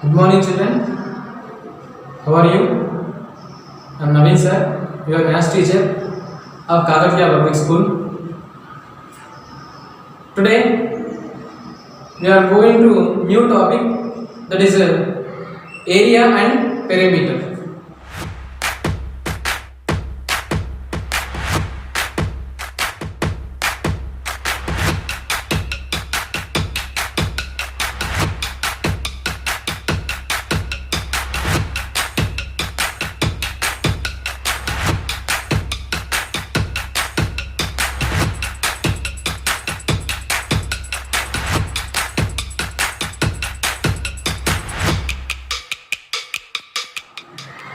Good morning, children. How are you? I am Naveen sir, your maths teacher of Kagatiya Public School. Today we are going to new topic, that is area and perimeter.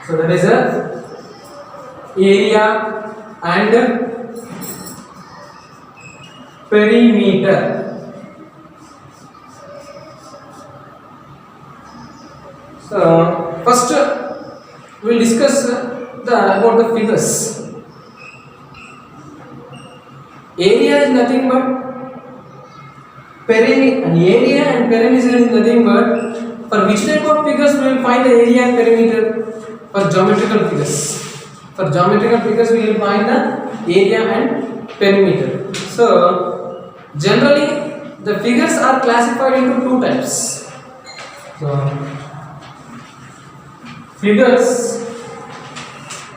So that is a area and perimeter. So first we will discuss about the figures. Area is nothing but perimeter. An area and perimeter is nothing but, for which type of figures we will find the area and perimeter? For geometrical figures. For geometrical figures we will find the area and perimeter. So generally the figures are classified into two types. So figures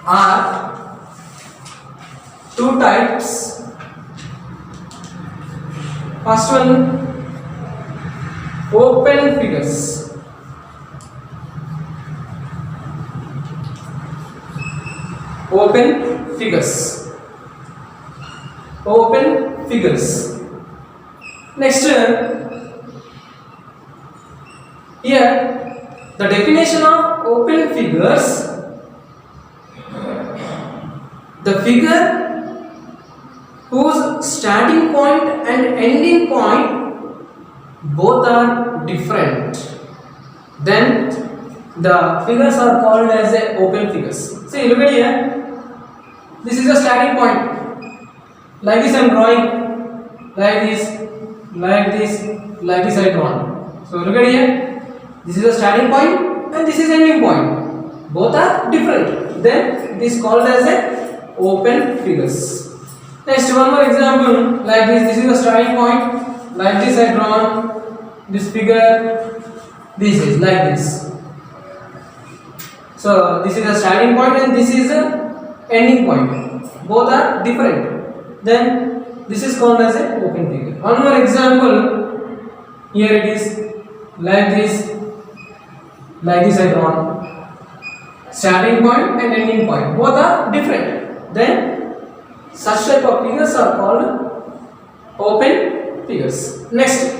are two types. First one, open figures. Open figures. Open figures. Next, here the definition of open figures: the figure whose starting point and ending point both are different, then the figures are called as a open figures. See, look at here. This is the starting point. Like this I am drawing. Like this I drawn. So look at here. This is the starting point and this is ending point. Both are different. Then this is called as a open figures. Next, one more example. Like this is the starting point. Like this I drawn this figure. This is like this. So this is the starting point and this is the ending point. Both are different. Then this is called as an open figure. One more example. Here it is like this I drawn. Starting point and ending point. Both are different. Then such type of figures are called open figures. Next,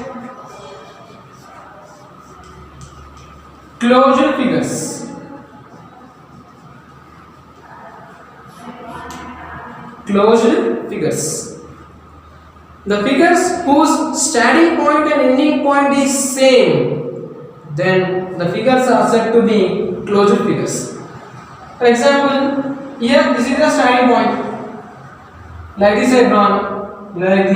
closure figures. Closed figures. The figures whose starting point and ending point is same, then the figures are said to be closed figures. For example, here this is the starting point. Like this I drawn, like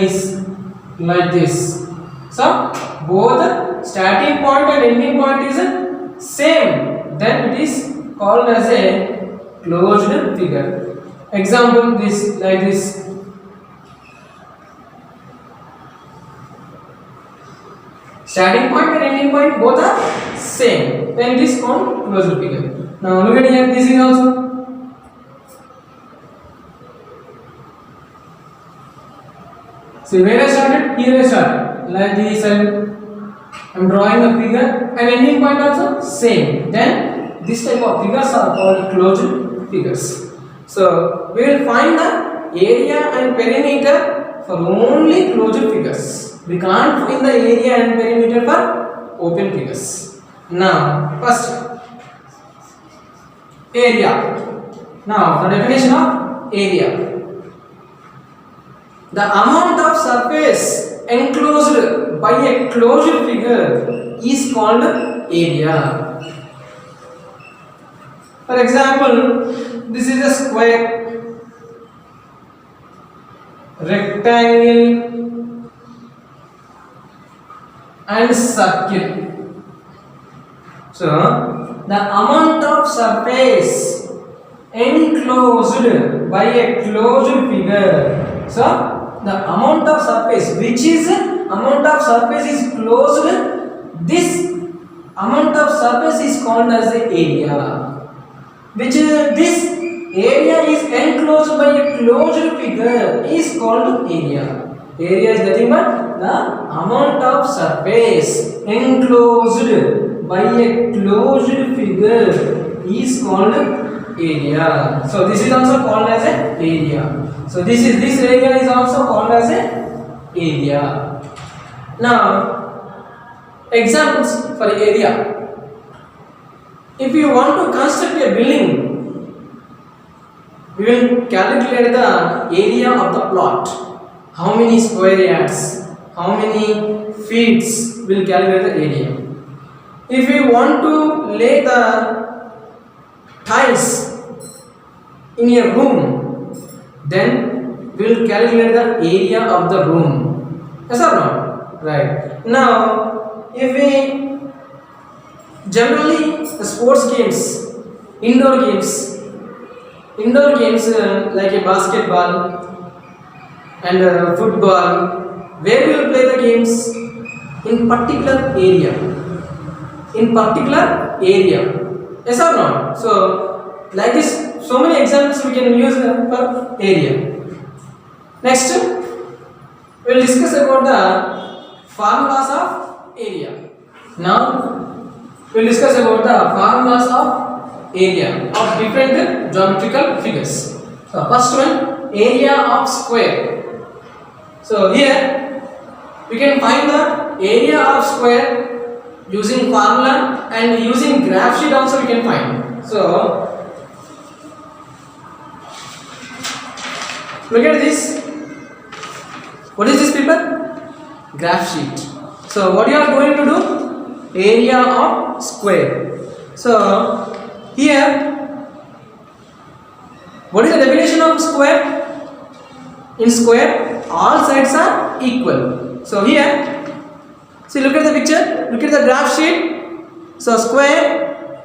this. So both starting point and ending point is same. Then it is called as a closed figure. Example, this like this. Starting point and ending point both are same. Then it is called closed figure. Now look at here. This is also. See where I started? Here I started. Like this I am drawing a figure and ending point also same. Then this type of figures are called closed figures. So we will find the area and perimeter for only closed figures. We can't find the area and perimeter for open figures. Now first, area. Now the definition of area: the amount of surface enclosed by a closed figure is called area. For example, this is a square, rectangle and circle. So the amount of surface enclosed by a closed figure. So the amount of surface, which is amount of surface is closed, this amount of surface is called as the area. Which this area is enclosed by a closed figure is called area. Area is nothing but the amount of surface enclosed by a closed figure is called area. So this is also called as an area. So this area is also called as an area. Now examples for area. If you want to construct a building, we will calculate the area of the plot. How many square yards, how many feet will calculate the area. If we want to lay the tiles in a room, then we will calculate the area of the room. Yes or not? Right. Now, if we generally sports games, indoor games like a basketball and football, where we will play the games in particular area. Yes or not? So like this, so many examples we can use for area. Next, we will discuss about the formulas of area. Now we will discuss about the formulas of area of different geometrical figures. So first one, area of square. So here we can find the area of square using formula and using graph sheet also we can find. So look at this. What is this paper? Graph sheet. So what you are going to do? Area of square. So here, what is the definition of square? In square, all sides are equal. So here, see, look at the picture, look at the graph sheet. So square,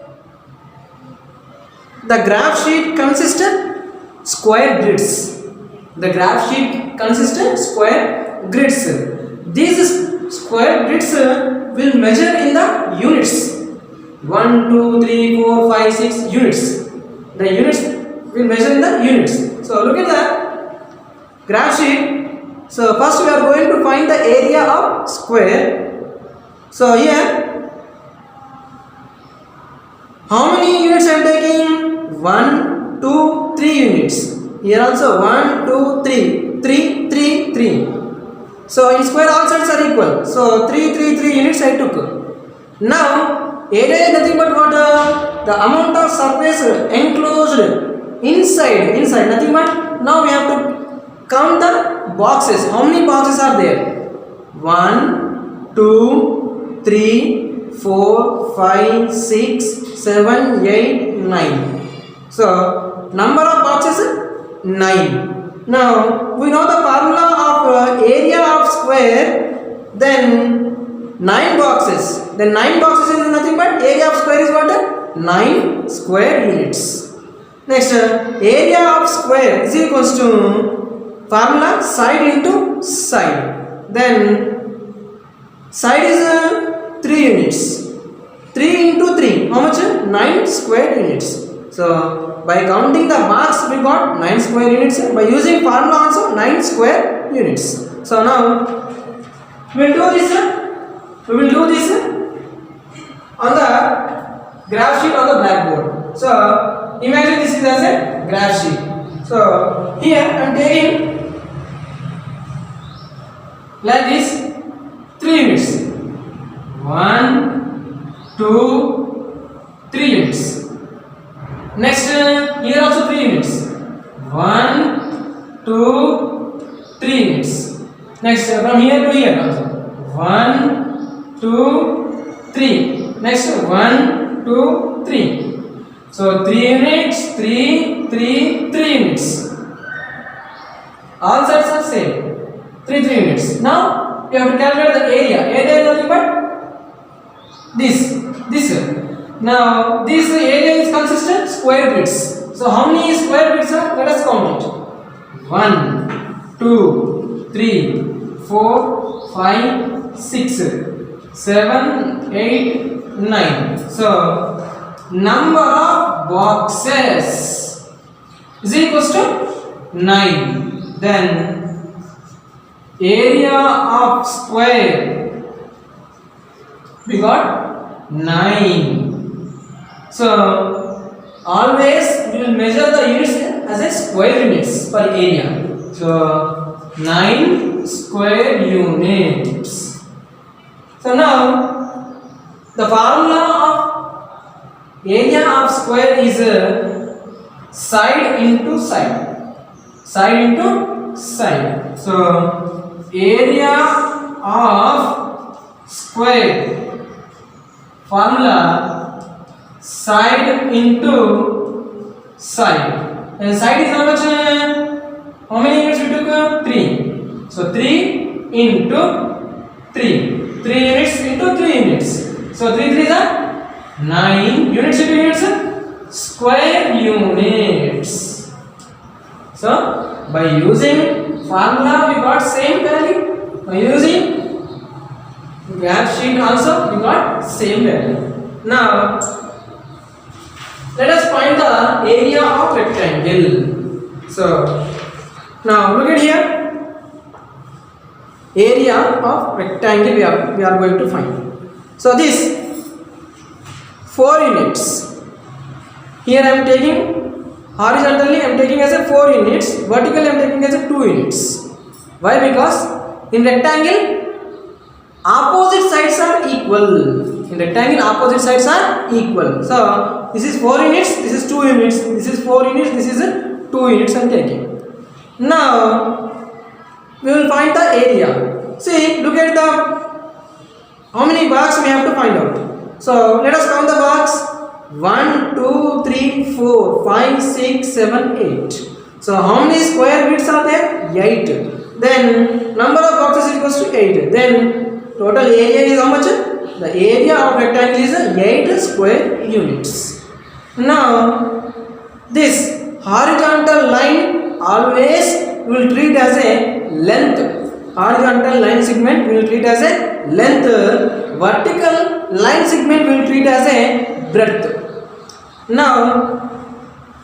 the graph sheet consists of square grids. The graph sheet consists of square grids. These square grids will measure in the units. 1, 2, 3, 4, 5, 6 units. The units will measure in the units. So look at the graph sheet. So first we are going to find the area of square. So here, how many units I am taking? 1, 2, 3 units. Here also 1, 2, 3, 3, 3, 3. So in square all sides are equal. So 3, 3, 3 units I took. Now area is nothing but what? The amount of surface enclosed inside nothing but, now we have to count the boxes. How many boxes are there? 1, 2, 3, 4, 5, 6, 7, 8, 9. So number of boxes 9. Now we know the formula of area of square. Then 9 boxes. Then 9 boxes is nothing but area of square is what? 9 square units. Next, area of square is equals to formula side into side. Then side is 3 units. 3 into 3, how much? 9 square units. So by counting the marks we got 9 square units. By using formula also 9 square units. So now we will do this. We will do this on the graph sheet on the blackboard. So imagine this is as a graph sheet. So here I am taking like this 3 units. 1, 2, 3 units. Next here also 3 units. 1, 2, 3 units. Next from here to here also 1, 2, 3. Next 1, 2, 3. So 3 units, 3, 3, 3 units. All sides are same. 3, 3 units. Now you have to calculate the area. Area is nothing but this. Now this area is consistent square bits. So how many square bits are? Let us count it. 1, 2, 3, 4, 5, 6, 7, 8, 9. So number of boxes is equals to 9. Then area of square, we got 9. So always we will measure the units as a square units per area. So 9 square units. So now the formula of area of square is side into side. Side into side. So area of square formula side into side. And side is how much? How many units we took? 3. So 3 into 3. 3 units into 3 units. So 3 3s are 9 units into units. Square units. So by using formula we got same value. By using graph sheet also we got same value. Now let us find the area of rectangle. So now look at here. Area of rectangle we are going to find. So this 4 units. Here I am taking horizontally I am taking as a 4 units. Vertically I am taking as a 2 units. Why? Because in rectangle opposite sides are equal. In rectangle opposite sides are equal. So this is 4 units, this is 2 units, this is 4 units, this is 2 units I am taking. Now we will find the area. See, look at the how many boxes we have to find out. So let us count the box. 1, 2, 3, 4, 5, 6, 7, 8. So how many square bits are there? 8. Then number of boxes is equals to 8. Then total area is how much? The area of rectangle is 8 square units. Now this horizontal line always will treat as a length. Horizontal line segment will treat as a length. Vertical line segment will treat as a breadth. Now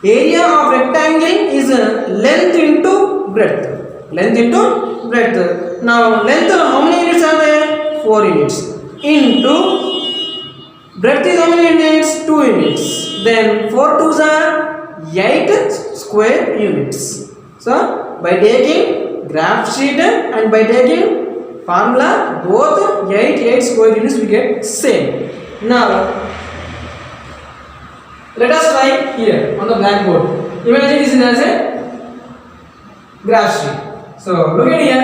area of rectangle is length into breadth. Length into breadth. Now length how many units are there? 4 units. Into breadth is how many units? 2 units. Then 4 2s are 8 square units. So by taking graph sheet and by taking formula, both 8 square units we get same. Now let us try here on the blackboard. Imagine this is as a graph sheet. So look at here.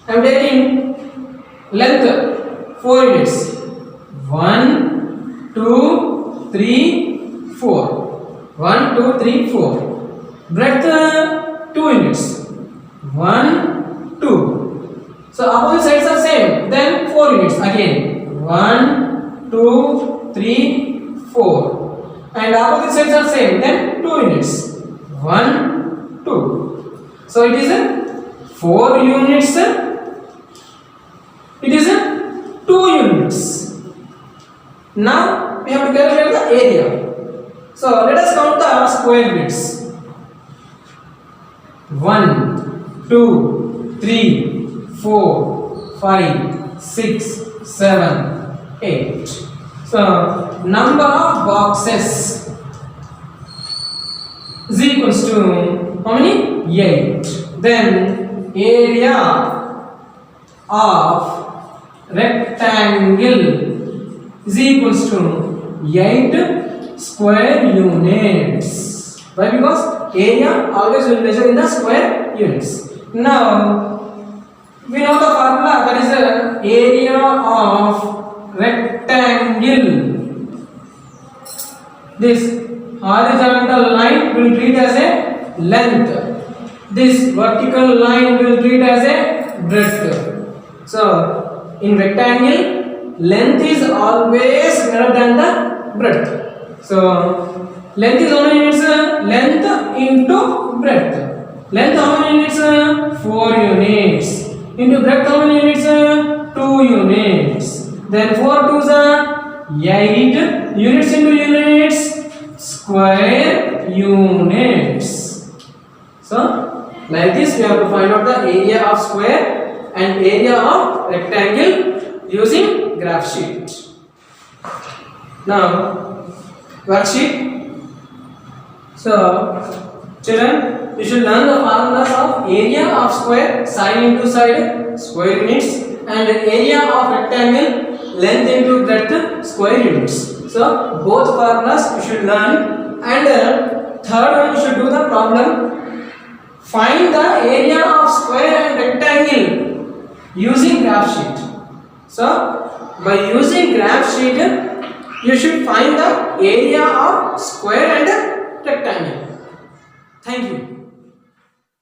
I am taking length 4 units. 1, 2, 3, 4. 1, 2, 3, 4. Breadth 2 units. 1, 2. So opposite sides are same. Then 4 units again. 1, 2, 3, 4. And opposite sides are same. Then 2 units. 1, 2. So it is 4 units. It is 2 units. Now we have to calculate the area. So let us count the square bits. 1, 2, 3, 4, 5, 6, 7, 8. So number of boxes is equals to how many? 8. Then area of rectangle is equals to 8 square units. Why? Because area always will measure in the square units. Now we know the formula, that is the area of rectangle. This horizontal line will treat as a length. This vertical line will treat as a breadth. So in rectangle, length is always greater than the breadth. So length is how many units? Length into breadth. Length how many units? 4 units. Into breadth how many units? 2 units. Then 4 2s are 8 units into units, square units. So like this we have to find out the area of square and area of rectangle using graph sheet. Now worksheet. So children, you should learn the formulas of area of square, side into side, square units, and area of rectangle, length into breadth, square units. So both formulas you should learn, and third one you should do the problem. Find the area of square and rectangle using graph sheet. So by using graph sheet you should find the area of square and rectangle. Thank you.